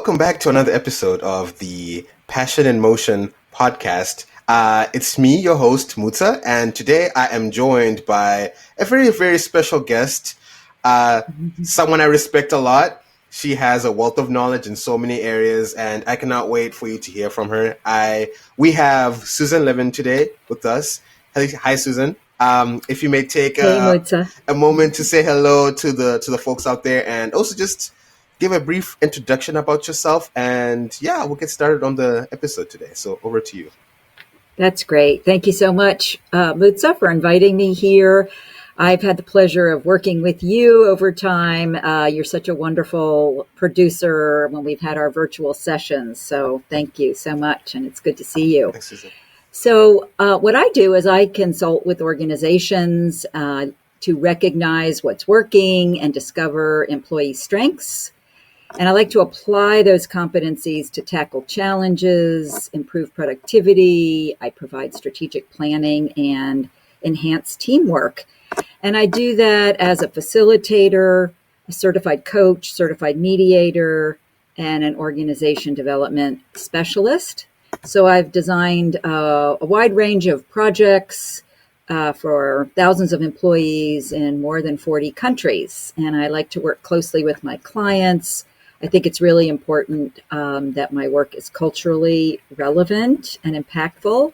welcome back to another episode of the Passion in Motion podcast. It's me, your host, Mutsa, and today I am joined by a very, very special guest, someone I respect a lot. She has a wealth of knowledge in so many areas, and I cannot wait for you to hear from her. We have Susan Levin today with us. Hi, Susan. If you may take Hey, Mutsa. a moment to say hello to the folks out there, and also just give a brief introduction about yourself, and yeah, we'll get started on the episode today. So over to you. That's great. Thank you so much, Mutsa, for inviting me here. I've had the pleasure of working with you over time. You're such a wonderful producer when we've had our virtual sessions. So thank you so much, and it's good to see you. Thanks, Susan. So what I do is I consult with organizations to recognize what's working and discover employee strengths. And I like to apply those competencies to tackle challenges, improve productivity. I provide strategic planning and enhance teamwork. And I do that as a facilitator, a certified coach, certified mediator, and an organization development specialist. So I've designed a wide range of projects for thousands of employees in more than 40 countries. And I like to work closely with my clients. I think it's really important that my work is culturally relevant and impactful.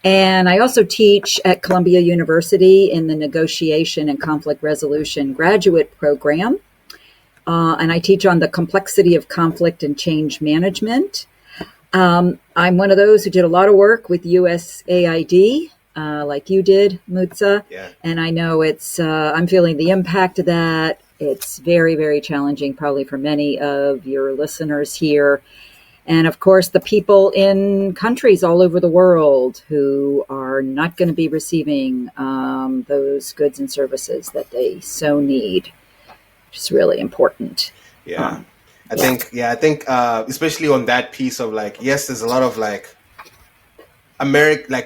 And I also teach at Columbia University in the Negotiation and Conflict Resolution graduate program. And I teach on the complexity of conflict and change management. I'm one of those who did a lot of work with USAID, like you did, Mutsa. Yeah. And I know I'm feeling the impact of that. It's very, very challenging, probably for many of your listeners here. And of course, the people in countries all over the world who are not going to be receiving those goods and services that they so need, which is really important. Yeah. I think, especially on that piece of yes, there's a lot of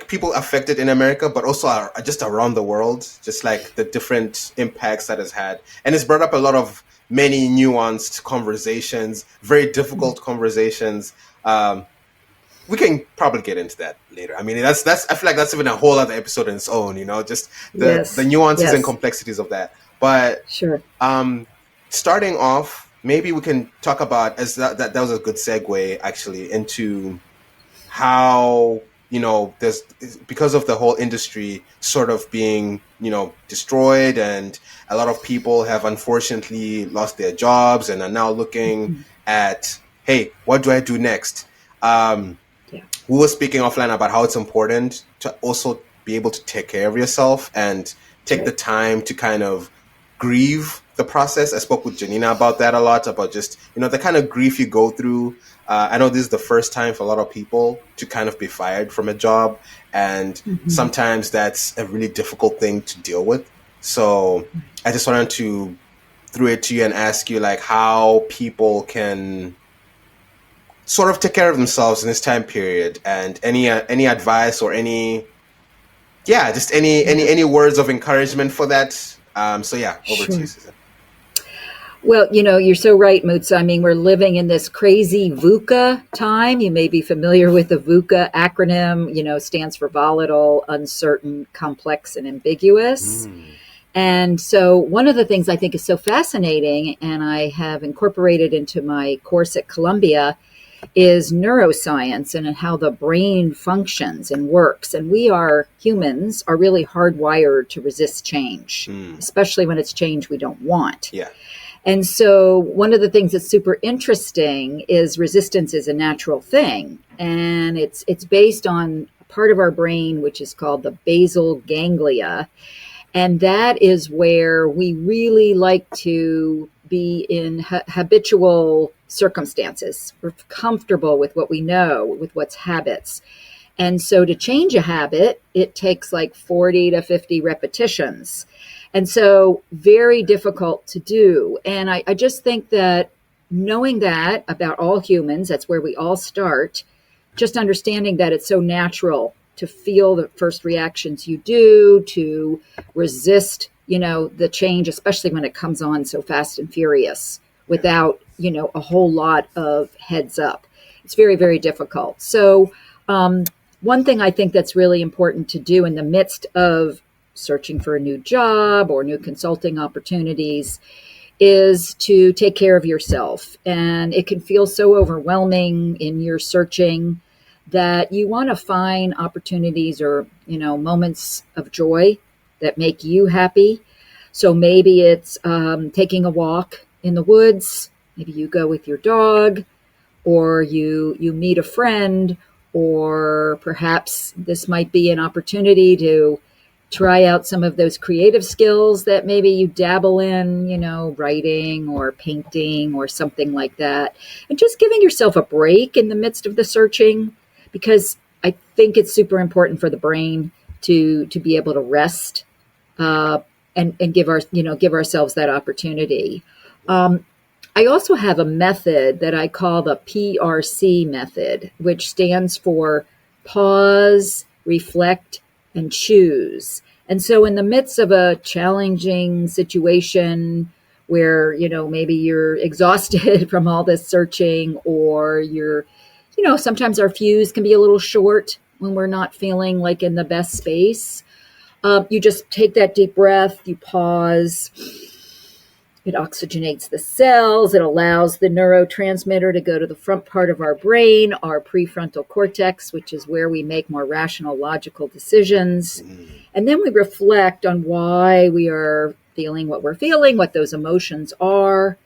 people affected in America, but also just around the world, just the different impacts that has had. And it's brought up a lot of many nuanced conversations, very difficult conversations. We can probably get into that later. I mean, that's I feel like that's even a whole other episode in its own, just the nuances and complexities of that. But sure. Starting off, maybe we can talk about, as that was a good segue actually into how, there's, because of the whole industry sort of being, destroyed, and a lot of people have unfortunately lost their jobs and are now looking at, hey, what do I do next? We were speaking offline about how it's important to also be able to take care of yourself and take the time to kind of grieve the process. I spoke with Janina about that a lot, about just, the kind of grief you go through. I know this is the first time for a lot of people to kind of be fired from a job. And sometimes that's a really difficult thing to deal with. So I just wanted to throw it to you and ask you how people can sort of take care of themselves in this time period, and any advice or any words of encouragement for that. Over to you, Susan. Well, you're so right, Mutsa. I mean, we're living in this crazy VUCA time. You may be familiar with the VUCA acronym, stands for volatile, uncertain, complex, and ambiguous. And so one of the things I think is so fascinating, and I have incorporated into my course at Columbia, is neuroscience and how the brain functions and works. And humans are really hardwired to resist change, especially when it's change we don't want. Yeah. And so one of the things that's super interesting is resistance is a natural thing. And it's based on a part of our brain, which is called the basal ganglia. And that is where we really like to be in habitual circumstances. We're comfortable with what we know, with what's habits. And so to change a habit, it takes 40 to 50 repetitions. And so very difficult to do. And I just think that knowing that about all humans, that's where we all start, just understanding that it's so natural to feel the first reactions you do, to resist, the change, especially when it comes on so fast and furious. without, a whole lot of heads up. It's very, very difficult. So, one thing I think that's really important to do in the midst of searching for a new job or new consulting opportunities is to take care of yourself. And it can feel so overwhelming in your searching that you want to find opportunities or, moments of joy that make you happy. So maybe it's taking a walk in the woods. Maybe you go with your dog, or you meet a friend, or perhaps this might be an opportunity to try out some of those creative skills that maybe you dabble in, writing or painting or something like that. And just giving yourself a break in the midst of the searching, because I think it's super important for the brain to be able to rest, and give ourselves that opportunity. I also have a method that I call the PRC method, which stands for pause, reflect, and choose. And so in the midst of a challenging situation where, maybe you're exhausted from all this searching, or sometimes our fuse can be a little short when we're not feeling like in the best space. You just take that deep breath, you pause. It oxygenates the cells. It allows the neurotransmitter to go to the front part of our brain, our prefrontal cortex, which is where we make more rational, logical decisions. And then we reflect on why we are feeling what we're feeling, what those emotions are.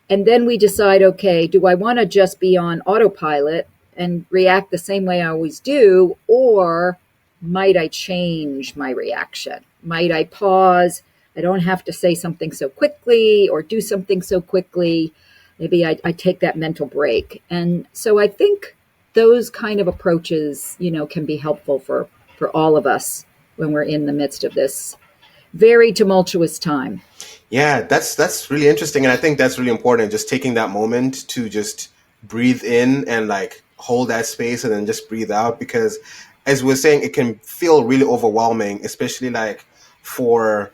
And then we decide, okay, do I want to just be on autopilot and react the same way I always do? Or might I change my reaction? Might I pause? I don't have to say something so quickly or do something so quickly. Maybe I take that mental break. And so I think those kind of approaches, can be helpful for all of us when we're in the midst of this very tumultuous time. Yeah, that's really interesting. And I think that's really important. Just taking that moment to just breathe in and like hold that space and then just breathe out. Because as we're saying, it can feel really overwhelming, especially like for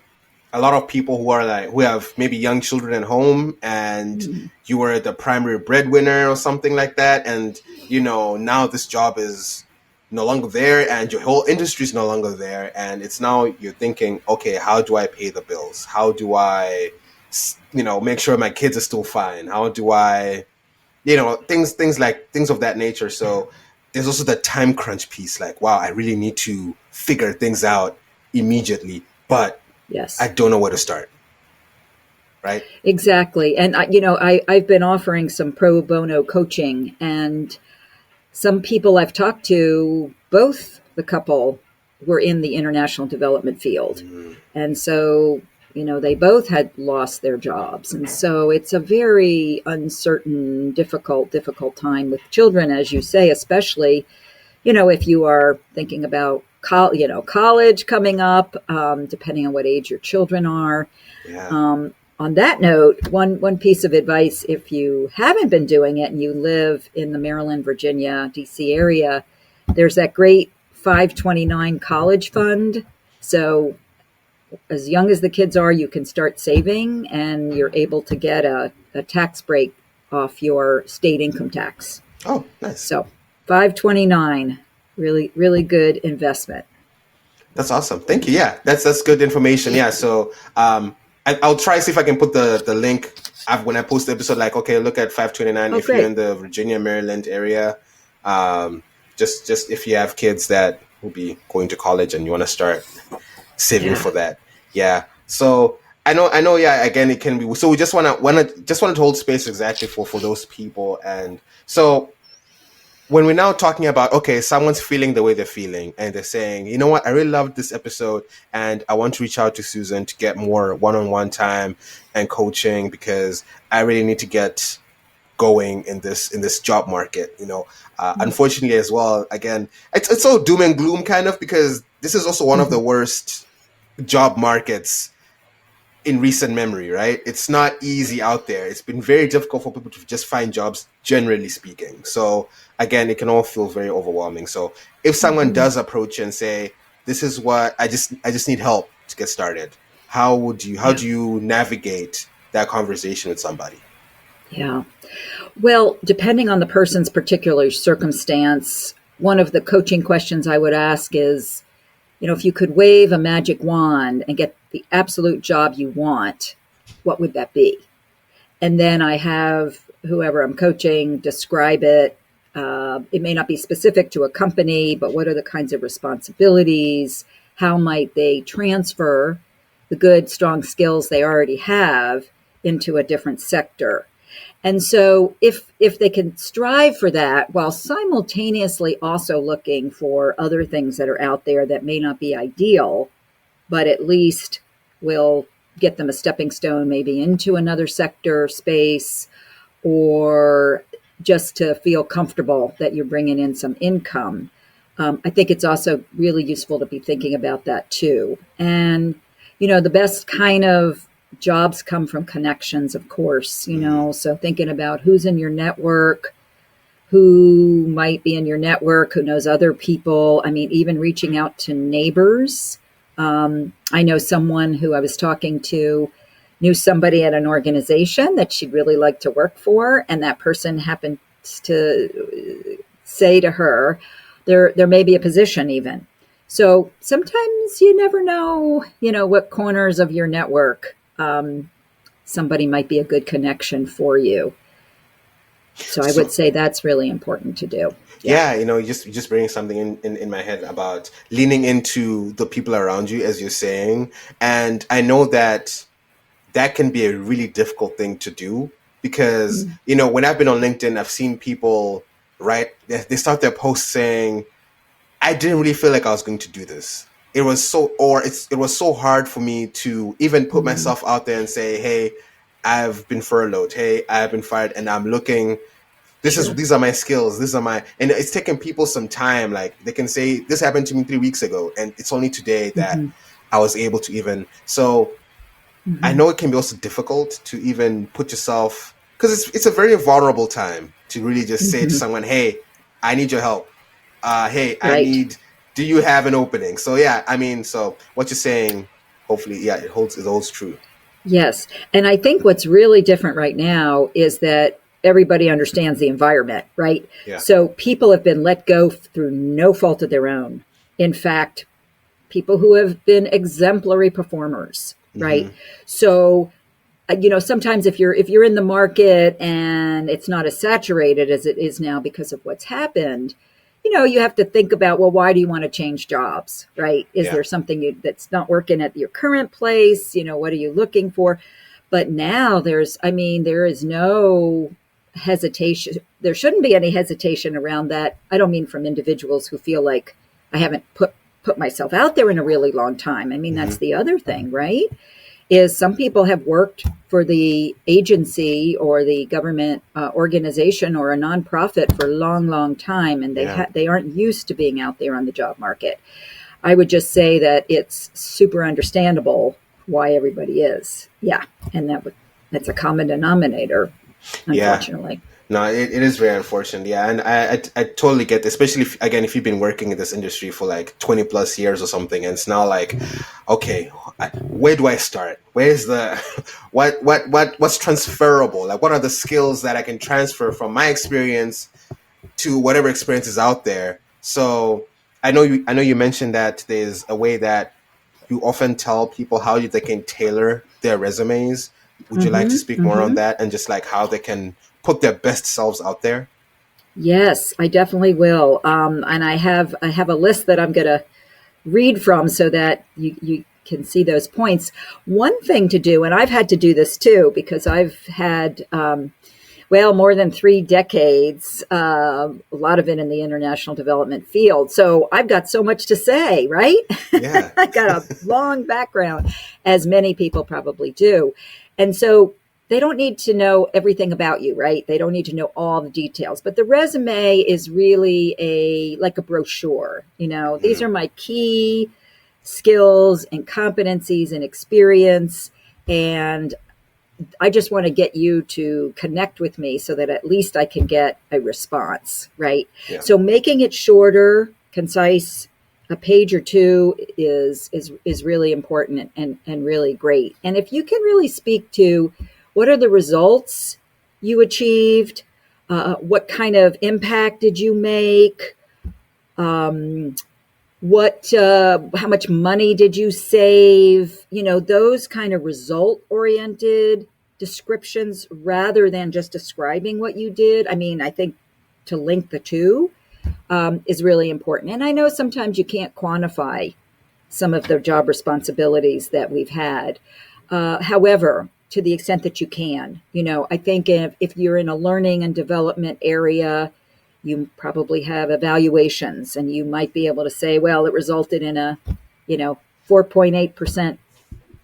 a lot of people who have maybe young children at home, and you were the primary breadwinner or something like that. And, now this job is no longer there and your whole industry is no longer there. And it's now you're thinking, okay, how do I pay the bills? How do I, make sure my kids are still fine? How do I, things of that nature. So there's also the time crunch piece. Like, wow, I really need to figure things out immediately, but yes, I don't know where to start. Right? Exactly. And, I've been offering some pro bono coaching, and some people I've talked to, both the couple were in the international development field. And so, they both had lost their jobs. And so it's a very uncertain, difficult time with children, as you say, especially, if you are thinking about college coming up, depending on what age your children are. Yeah. On that note, one piece of advice, if you haven't been doing it and you live in the Maryland, Virginia, DC area, there's that great 529 college fund. So as young as the kids are, you can start saving, and you're able to get a tax break off your state income tax. Oh, nice. So 529, really, really good investment. That's awesome. Thank you. Yeah, that's good information. Yeah. So I'll try to see if I can put the link when I post the episode. Like, okay, look at 529 if great. you're in the Virginia, Maryland area. Just if you have kids that will be going to college and you want to start saving for that. Yeah. So I know. Yeah. Again, it can be. So we just want to hold space exactly for those people. And so when we're now talking about, okay, someone's feeling the way they're feeling and they're saying, you know what, I really loved this episode and I want to reach out to Susan to get more one-on-one time and coaching because I really need to get going in this job market. Unfortunately as well, again, it's so doom and gloom kind of, because this is also one of the worst job markets in recent memory, right? It's not easy out there. It's been very difficult for people to just find jobs, generally speaking. So again, it can all feel very overwhelming. So if someone does approach you and say, this is what I just need help to get started, how do you navigate that conversation with somebody? Yeah. Well, depending on the person's particular circumstance, one of the coaching questions I would ask is, if you could wave a magic wand and get the absolute job you want, what would that be? And then I have whoever I'm coaching describe it. It may not be specific to a company, but what are the kinds of responsibilities? How might they transfer the good, strong skills they already have into a different sector? And so if they can strive for that while simultaneously also looking for other things that are out there that may not be ideal, but at least will get them a stepping stone maybe into another sector space, or just to feel comfortable that you're bringing in some income. I think it's also really useful to be thinking about that too. And, the best kind of jobs come from connections, of course, so thinking about who's in your network, who might be in your network, who knows other people. I mean, even reaching out to neighbors. I know someone who I was talking to knew somebody at an organization that she'd really like to work for, and that person happened to say to her, there may be a position even. So sometimes you never know, what corners of your network somebody might be a good connection for you. So I would So say that's really important to do. Yeah. yeah, you just bringing something in my head about leaning into the people around you, as you're saying. And I know that can be a really difficult thing to do because, Mm. when I've been on LinkedIn, I've seen people, right, they start their post saying, I didn't really feel like I was going to do this. It was so hard for me to even put Mm. myself out there and say, hey, I've been furloughed. Hey, I've been fired and I'm looking. Sure. These are my skills. And it's taken people some time. Like they can say, this happened to me 3 weeks ago. And it's only today that Hmm. I was able to even, so I Hmm. know it can be also difficult to even put yourself, because it's a very vulnerable time to really just say to Hmm. someone, "Hey, I need your help. Hey, I Right. need. Do you have an opening?" So yeah, I mean, so what you're saying, hopefully, yeah, it holds true. Yes. And I think what's really different right now is that everybody understands the environment, right? Yeah, So people have been let go through no fault of their own. In fact, people who have been exemplary performers, right? hmm, So sometimes if you're in the market and it's not as saturated as it is now because of what's happened, you have to think about, well, why do you want to change jobs, right? Is yeah, there something that's not working at your current place? What are you looking for? But now there is no hesitation. There shouldn't be any hesitation around that. I don't mean from individuals who feel like I haven't put myself out there in a really long time. I mean, hmm, that's the other thing, right? Is some people have worked for the agency or the government organization or a nonprofit for a long, long time, and yeah. they aren't used to being out there on the job market. I would just say that it's super understandable why everybody is. Yeah, and that's a common denominator, Yeah. unfortunately. No, it is very unfortunate. Yeah, and I totally get this, especially again if you've been working in this industry for like 20 plus years or something, and it's now like, okay, where do I start? Where's the what's transferable? Like, what are the skills that I can transfer from my experience to whatever experience is out there? So I know you mentioned that there's a way that you often tell people how they can tailor their resumes. Would you like to Mm-hmm. speak more on Mm-hmm. that and just like how they can put their best selves out there? Yes, I definitely will. And I have a list that I'm going to read from so that you can see those points. One thing to do, and I've had to do this too, because I've had, more than 3 decades, a lot of it in the international development field. So I've got so much to say, right? Yeah. I got a long background, as many people probably do. And so they don't need to know everything about you, right? They don't need to know all the details. But the resume is really like a brochure. These Mhm. are my key skills and competencies and experience. And I just want to get you to connect with me so that at least I can get a response, right? Yeah. So making it shorter, concise, a page or two is really important and really great. And if you can really speak to what are the results you achieved, what kind of impact did you make, um, how much money did you save, those kind of result oriented descriptions rather than just describing what you did. I mean, I think to link the two is really important. And I know sometimes you can't quantify some of the job responsibilities that we've had. However, to the extent that you can, I think if you're in a learning and development area, you probably have evaluations and you might be able to say, well, it resulted in a, 4.8%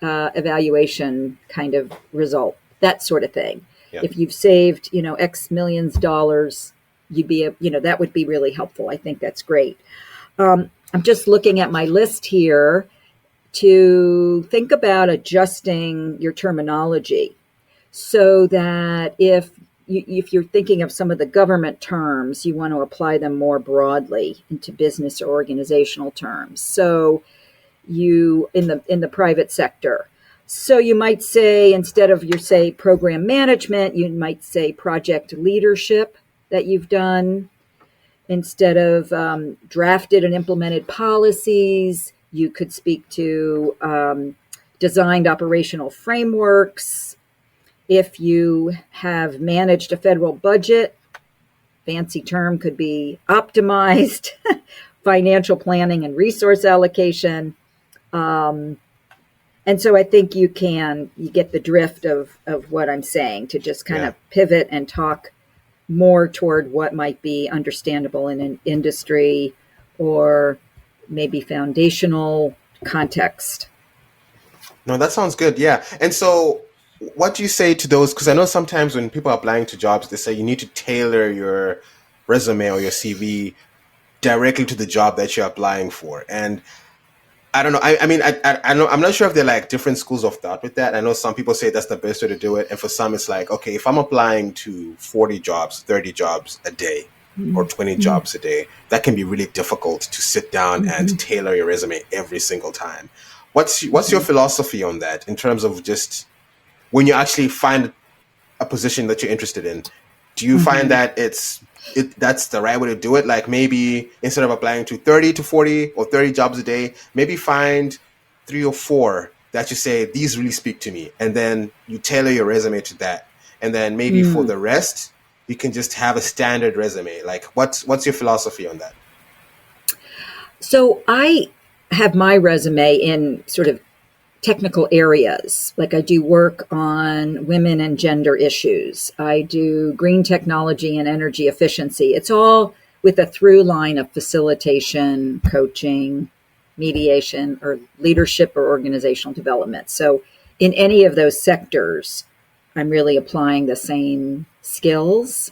evaluation kind of result, that sort of thing. Yeah. If you've saved, X millions dollars, you'd be, that would be really helpful. I think that's great. I'm just looking at my list here to think about adjusting your terminology so that if you're thinking of some of the government terms, you want to apply them more broadly into business or organizational terms. So you in the private sector. So you might say, instead of your say program management, you might say project leadership that you've done. Instead of drafted and implemented policies, you could speak to designed operational frameworks. If you have managed a federal budget, fancy term could be optimized, financial planning and resource allocation. And so I think you get the drift of what I'm saying, to just kind of pivot and talk more toward what might be understandable in an industry or maybe foundational context. No, that sounds good. Yeah. And so what do you say to those? Because I know sometimes when people are applying to jobs, they say you need to tailor your resume or your CV directly to the job that you're applying for. And I don't know. I mean, I know, I'm not sure if they're like different schools of thought with that. I know some people say that's the best way to do it. And for some, it's like, okay, if I'm applying to 40 jobs, 30 jobs a day or 20 jobs a day, that can be really difficult to sit down and tailor your resume every single time. What's your philosophy on that in terms of just when you actually find a position that you're interested in? Do you find that that's the right way to do it? Like maybe instead of applying to 30 to 40 or 30 jobs a day, maybe find 3 or 4 that you say, these really speak to me. And then you tailor your resume to that. And then maybe for the rest, you can just have a standard resume. Like what's your philosophy on that? So I have my resume in sort of technical areas. Like I do work on women and gender issues. I do green technology and energy efficiency. It's all with a through line of facilitation, coaching, mediation, or leadership or organizational development. So in any of those sectors, I'm really applying the same skills.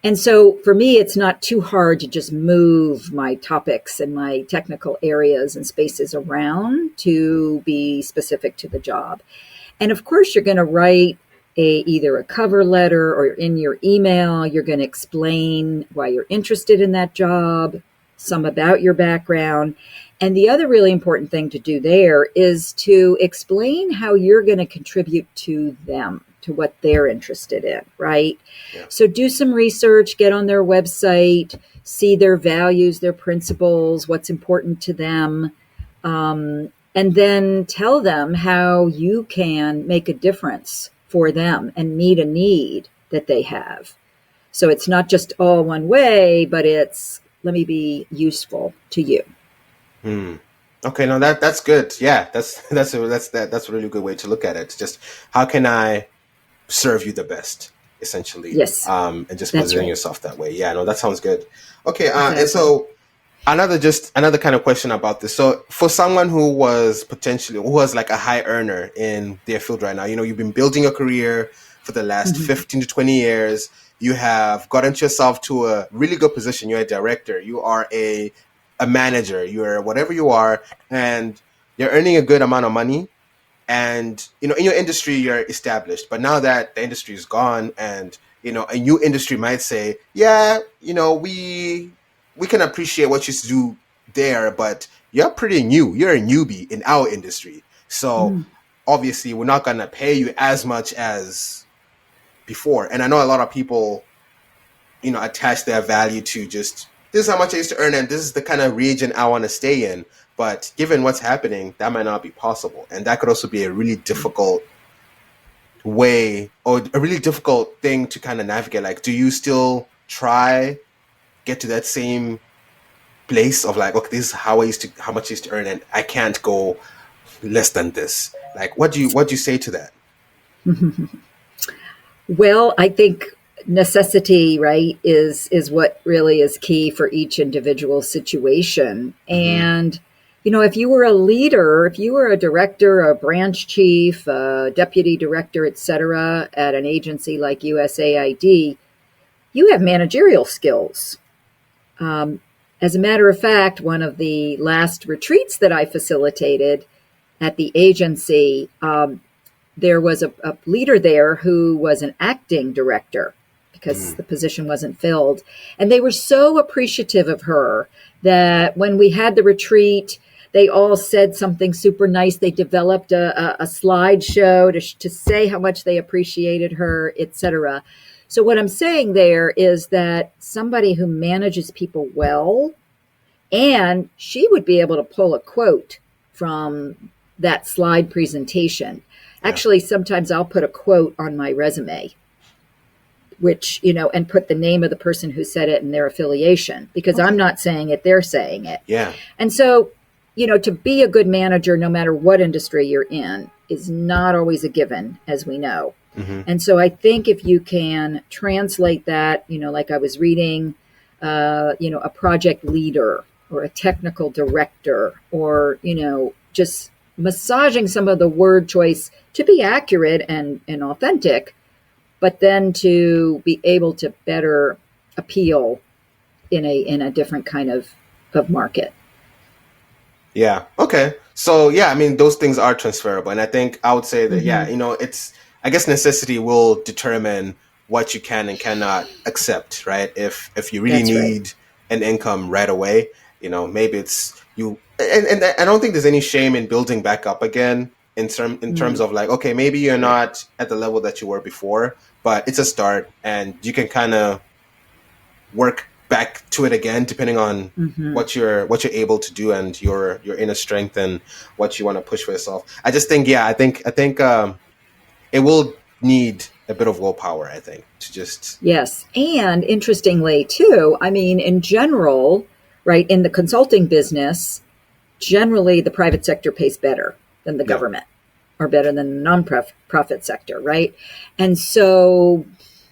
And so for me, it's not too hard to just move my topics and my technical areas and spaces around to be specific to the job. And of course, you're going to write either a cover letter or in your email, you're going to explain why you're interested in that job, some about your background. And the other really important thing to do there is to explain how you're going to contribute to them, to what they're interested in, right? Yeah. So do some research, get on their website, see their values, their principles, what's important to them, and then tell them how you can make a difference for them and meet a need that they have. So it's not just all one way, but it's, let me be useful to you. Okay, no, that's good. Yeah, that's a really good way to look at it. It's just how can I serve you the best, essentially. Yes. And just positioning yourself that way. Yeah, no, that sounds good. Okay. Exactly. And so another kind of question about this. So for someone who was like a high earner in their field right now, you've been building a career for the last 15 to 20 years. You have gotten yourself to a really good position. You're a director. You are a manager. You're whatever you are, and you're earning a good amount of money. And, in your industry, you're established. But now that the industry is gone and, a new industry might say, yeah, we can appreciate what you do there, but you're pretty new. You're a newbie in our industry. So obviously we're not going to pay you as much as before. And I know a lot of people, attach their value to just, this is how much I used to earn and this is the kind of region I want to stay in. But given what's happening, that might not be possible. And that could also be a really difficult way, or a really difficult thing to kind of navigate. Like, do you still try get to that same place of like, okay, this is how much I used to earn, and I can't go less than this? Like, what do you say to that? Well, I think necessity, right, is what really is key for each individual situation. And if you were a leader, if you were a director, a branch chief, a deputy director, etc., at an agency like USAID, you have managerial skills. As a matter of fact, one of the last retreats that I facilitated at the agency, there was a leader there who was an acting director because the position wasn't filled. And they were so appreciative of her that when we had the retreat, they all said something super nice. They developed a slideshow to say how much they appreciated her, etc. So what I'm saying there is that somebody who manages people well, and she would be able to pull a quote from that slide presentation. Actually, sometimes I'll put a quote on my resume, which, and put the name of the person who said it and their affiliation, because I'm not saying it, they're saying it. Yeah. And so, to be a good manager, no matter what industry you're in, is not always a given, as we know. And so I think if you can translate that, like I was reading, a project leader or a technical director, or, just massaging some of the word choice to be accurate and authentic, but then to be able to better appeal in a different kind of market. Yeah. Okay. So yeah, I mean, those things are transferable. And I think I would say that, it's, I guess necessity will determine what you can and cannot accept, right? If you really need an income right away, maybe it's you. And I don't think there's any shame in building back up again in terms of like, okay, maybe you're not at the level that you were before, but it's a start and you can kind of work back to it again, depending on what you're able to do and your inner strength and what you want to push for yourself. I just think, I think it will need a bit of willpower, I think, to just... Yes. And interestingly, too, I mean, in general, right, in the consulting business, generally the private sector pays better than the government, or better than the nonprofit sector, right? And so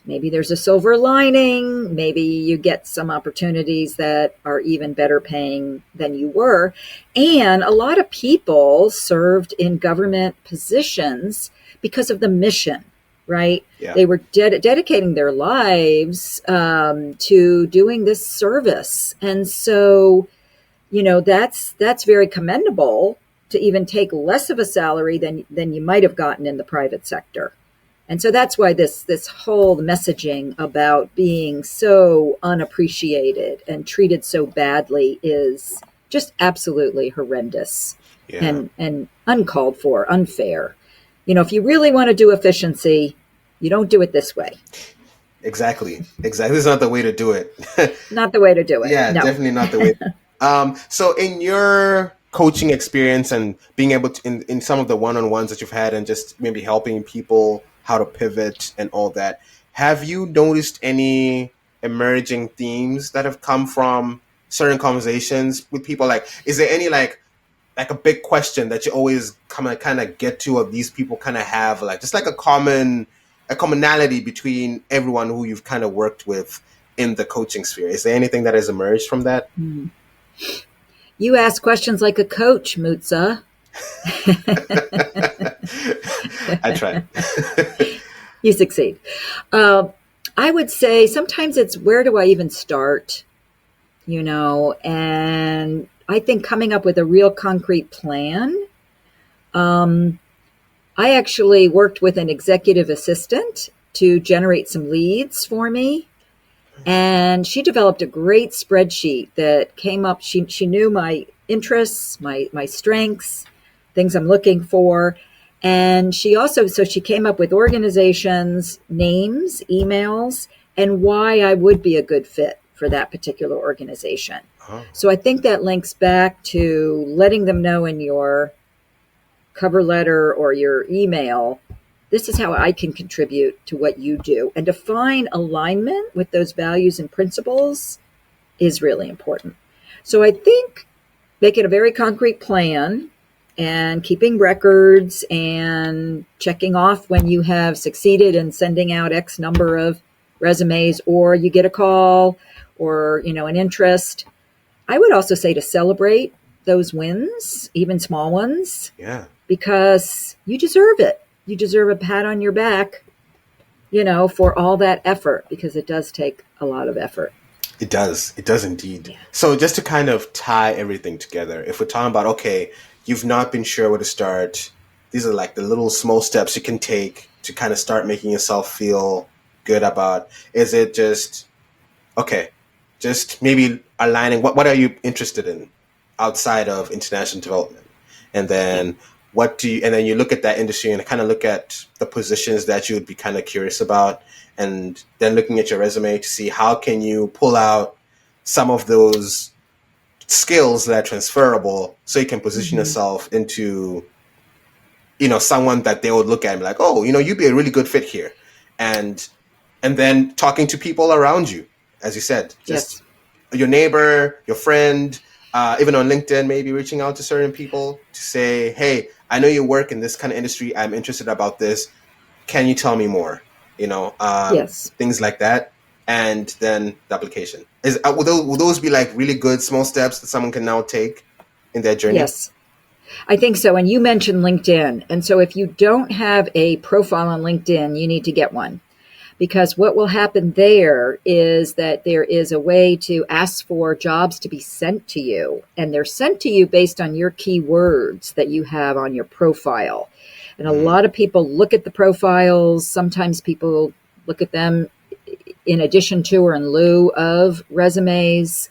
maybe there's a silver lining. Maybe you get some opportunities that are even better paying than you were. And a lot of people served in government positions because of the mission, right? Yeah. They were dedicating their lives to doing this service. And so, that's very commendable, to even take less of a salary than you might have gotten in the private sector. And so that's why this whole messaging about being so unappreciated and treated so badly is just absolutely horrendous and uncalled for, unfair. If you really want to do efficiency, you don't do it this way. Exactly. This is not the way to do it. Not the way to do it. Yeah, no. Definitely not the way. So in your coaching experience and being able to, in some of the one-on-ones that you've had and just maybe helping people how to pivot and all that, have you noticed any emerging themes that have come from certain conversations with people? Like, is there any like a big question that you always kind of get to, of these people kind of have like just like a commonality between everyone who you've kind of worked with in the coaching sphere? Is there anything that has emerged from that? You ask questions like a coach, Mutsa. I try. You succeed. I would say sometimes it's, where do I even start? And I think coming up with a real concrete plan. I actually worked with an executive assistant to generate some leads for me. And she developed a great spreadsheet that came up. She knew my interests, my strengths, things I'm looking for. And she came up with organizations, names, emails, and why I would be a good fit for that particular organization. Oh, So I think that links back to letting them know in your cover letter or your email, this is how I can contribute to what you do. And to find alignment with those values and principles is really important. So I think making a very concrete plan and keeping records and checking off when you have succeeded in sending out X number of resumes, or you get a call or, an interest. I would also say to celebrate those wins, even small ones, yeah. because you deserve it. You deserve a pat on your back, for all that effort, because it does take a lot of effort. It does. It does indeed. Yeah. So just to kind of tie everything together, if we're talking about, okay, you've not been sure where to start, these are like the little small steps you can take to kind of start making yourself feel good about. Is it just, okay, just maybe aligning, what are you interested in outside of international development? And then and then you look at that industry and kind of look at the positions that you would be kind of curious about, and then looking at your resume to see how can you pull out some of those skills that are transferable so you can position yourself into, someone that they would look at and be like, oh, you'd be a really good fit here. And then talking to people around you, as you said, just Yes. your neighbor, your friend, even on LinkedIn, maybe reaching out to certain people to say, hey, I know you work in this kind of industry. I'm interested about this. Can you tell me more? Yes. Things like that. And then the application. Will those be like really good small steps that someone can now take in their journey? Yes. I think so. And you mentioned LinkedIn. And so if you don't have a profile on LinkedIn, you need to get one. Because what will happen there is that there is a way to ask for jobs to be sent to you. And they're sent to you based on your keywords that you have on your profile. And a lot of people look at the profiles. Sometimes people look at them in addition to or in lieu of resumes.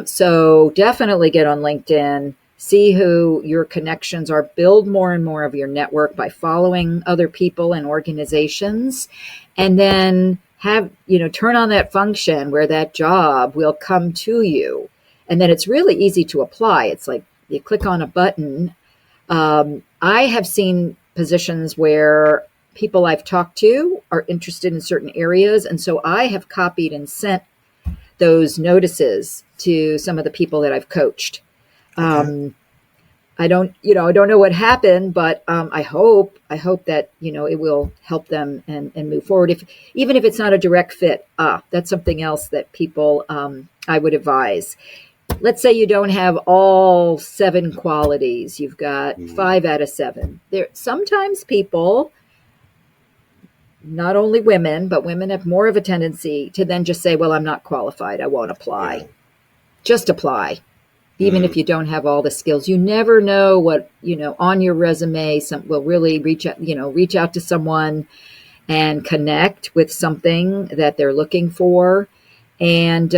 So definitely get on LinkedIn. See who your connections are. Build more and more of your network by following other people and organizations. And then turn on that function where that job will come to you. And then it's really easy to apply. It's like you click on a button. I have seen positions where people I've talked to are interested in certain areas. And so I have copied and sent those notices to some of the people that I've coached. Okay. I don't know what happened, but I hope that, it will help them and move forward. Even if it's not a direct fit, that's something else that people, I would advise. Let's say you don't have all 7 qualities. You've got 5 out of 7. Sometimes people, not only women, but women have more of a tendency to then just say, well, I'm not qualified. I won't apply. Yeah. Just apply. Even if you don't have all the skills, you never know what, on your resume, will really reach out to someone and connect with something that they're looking for. And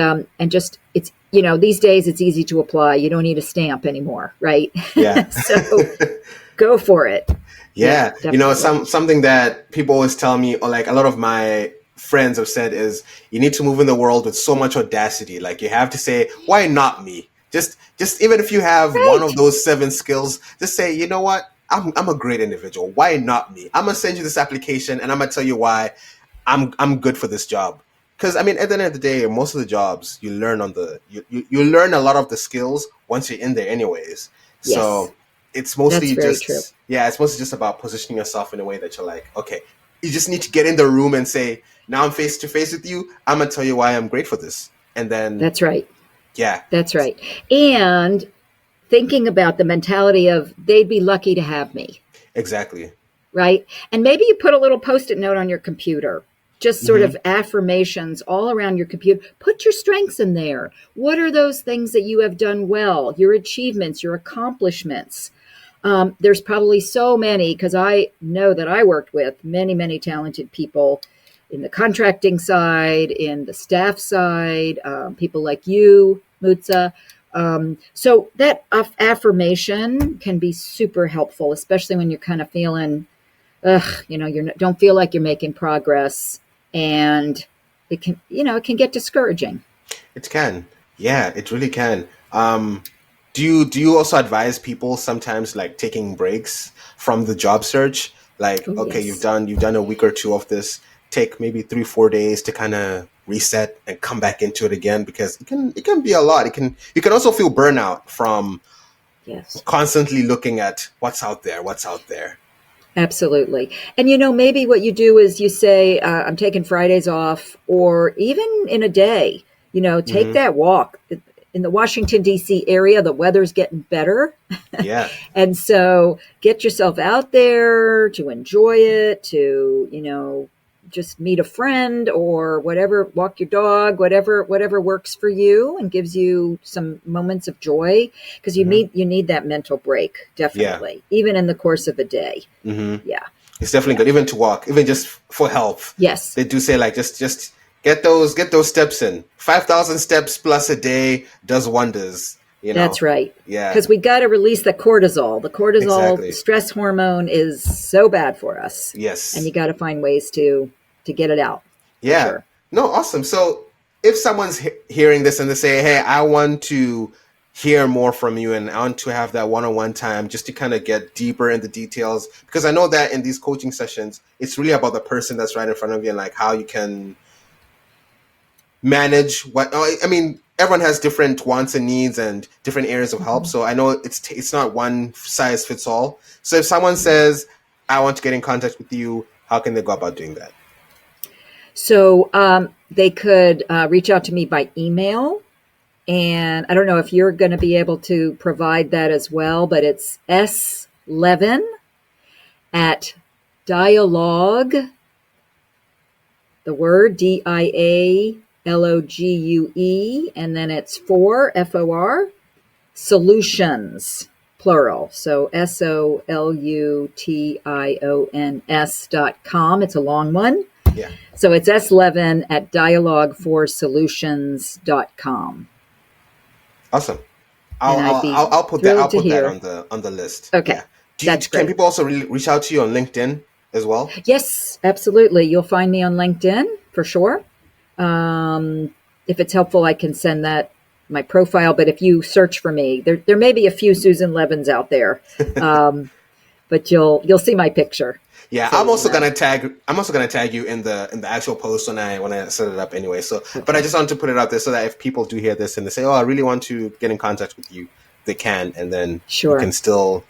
just, it's, these days it's easy to apply. You don't need a stamp anymore, right? Yeah. So go for it. Yeah. Definitely. Something that people always tell me, or like a lot of my friends have said, is you need to move in the world with so much audacity. Like you have to say, why not me? Just even if you have one of Right. those 7 skills, just say, you know what? I'm a great individual. Why not me? I'm gonna send you this application and I'm gonna tell you why I'm good for this job. Because at the end of the day, most of the jobs you learn you learn a lot of the skills once you're in there, anyways. Yes, So it's that's mostly very true. it's mostly just about positioning yourself in a way that you're like, okay, you just need to get in the room and say, now I'm face to face with you. I'm gonna tell you why I'm great for this, and then That's right. yeah, That's right. And thinking about the mentality of they'd be lucky to have me, exactly. right? And maybe you put a little post-it note on your computer, just sort Hmm. of affirmations all around your computer. Put your strengths in there. What are those things that you have done well? Your achievements, your accomplishments. There's probably so many, because I know that I worked with many, many talented people in the contracting side, in the staff side, people like you, Mutsa, So that affirmation can be super helpful, especially when you're kind of feeling, don't feel like you're making progress, and it can get discouraging. It can. Yeah, it really can. Do you also advise people sometimes like taking breaks from the job search? Like, Oh, okay, you've yes. done a week or two of this. Take maybe 3, 4 days to kind of reset and come back into it again because it can be a lot. You can also feel burnout from Yes. constantly looking at what's out there. Absolutely. And maybe what you do is you say, I'm taking Fridays off, or even in a day, take Hmm. that walk. In the Washington, D.C. area, the weather's getting better. Yeah, And so get yourself out there to enjoy it, to, just meet a friend or whatever, walk your dog, whatever works for you and gives you some moments of joy, because hmm, you need that mental break, yeah. definitely, even in the course of a day. Hmm. Yeah. It's definitely Yeah. good, even to walk, even just for health. Yes, They do say like just get those steps in. 5,000 steps plus a day does wonders. that's right. Yeah, Because we got to release the cortisol. The cortisol, the exactly. stress hormone, is so bad for us, and you Yes. got to find ways to get it out, for Yeah. sure. No, awesome. So if someone's hearing this and they say, "Hey, I want to hear more from you and I want to have that one-on-one time just to kind of get deeper in the details," because I know that in these coaching sessions, it's really about the person that's right in front of you and like how you can manage what I mean, everyone has different wants and needs and different areas of help, Mhm. so I know it's not one size fits all. So if someone says, "I want to get in contact with you," how can they go about doing that? So they could reach out to me by email. And I don't know if you're going to be able to provide that as well, but it's slevin at dialogue, the word dialogue, and then it's for solutions, plural. So solutions.com. It's a long one. Yeah. So it's slevin at dialogueforsolutions.com. Awesome. And I'd be I'll put that thrilled to on hear. the list. Okay, Yeah. Can great. people also reach out to you on LinkedIn as well? Yes, absolutely. You'll find me on LinkedIn for sure. Um, if it's helpful, I can send that my profile. But if you search for me, there may be a few Susan Levins out there, um, but you'll see my picture, Yeah, so you'll know. I'm also gonna tag you in the actual post when I set it up anyway. So, but I Okay, just wanted to put it out there so that if people do hear this and they say, "Oh, I really want to get in contact with you," they can, and then you sure. can still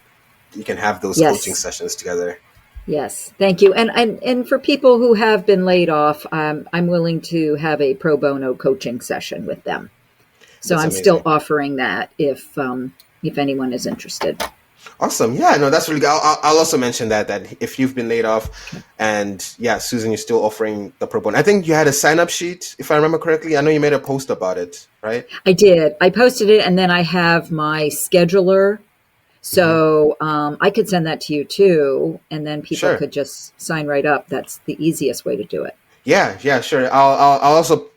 you can have those coaching Yes, sessions together. yes. Thank you. And for people who have been laid off, I'm willing to have a pro bono coaching session with them. So That's I'm still amazing. offering that if anyone is interested. Awesome. Yeah, no, that's really good. I'll also mention that if you've been laid off, Okay. and yeah, Susan, you're still offering the pro bono. I think you had a sign up sheet, if I remember correctly. I know you made a post about it, right? I did. I posted it, and then I have my scheduler. Hmm. So I could send that to you too, and then people Sure. could just sign right up. That's the easiest way to do it. Yeah, yeah, sure. I'll also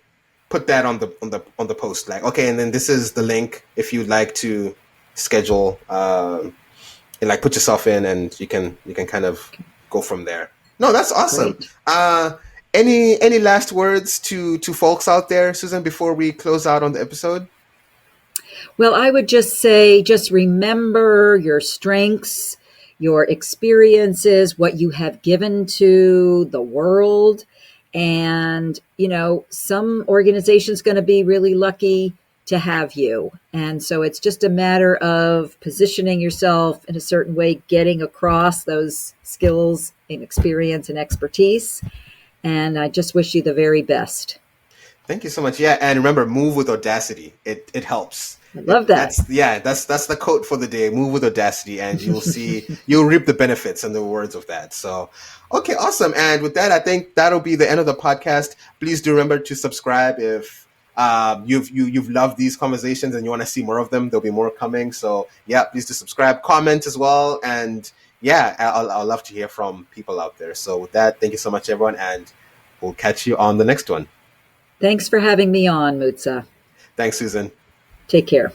put that on the post. Like, okay, and then this is the link if you'd like to schedule, and like put yourself in, and you can kind of go from there. No, that's awesome. Great. Uh, any last words to folks out there, Susan, before we close out on the episode? Well, I would just say, just remember your strengths, your experiences, what you have given to the world. And, some organization's going to be really lucky to have you. And so it's just a matter of positioning yourself in a certain way, getting across those skills and experience and expertise. And I just wish you the very best. Thank you so much. Yeah, and remember, move with audacity. It helps. I love that. That's the quote for the day. Move with audacity, and you'll reap the benefits and the rewards of that. So, okay, awesome. And with that, I think that'll be the end of the podcast. Please do remember to subscribe if you've loved these conversations and you want to see more of them. There'll be more coming. So yeah, please do subscribe, comment as well, and yeah, I'll love to hear from people out there. So with that, thank you so much, everyone, and we'll catch you on the next one. Thanks for having me on, Mutsa. Thanks, Susan. Take care.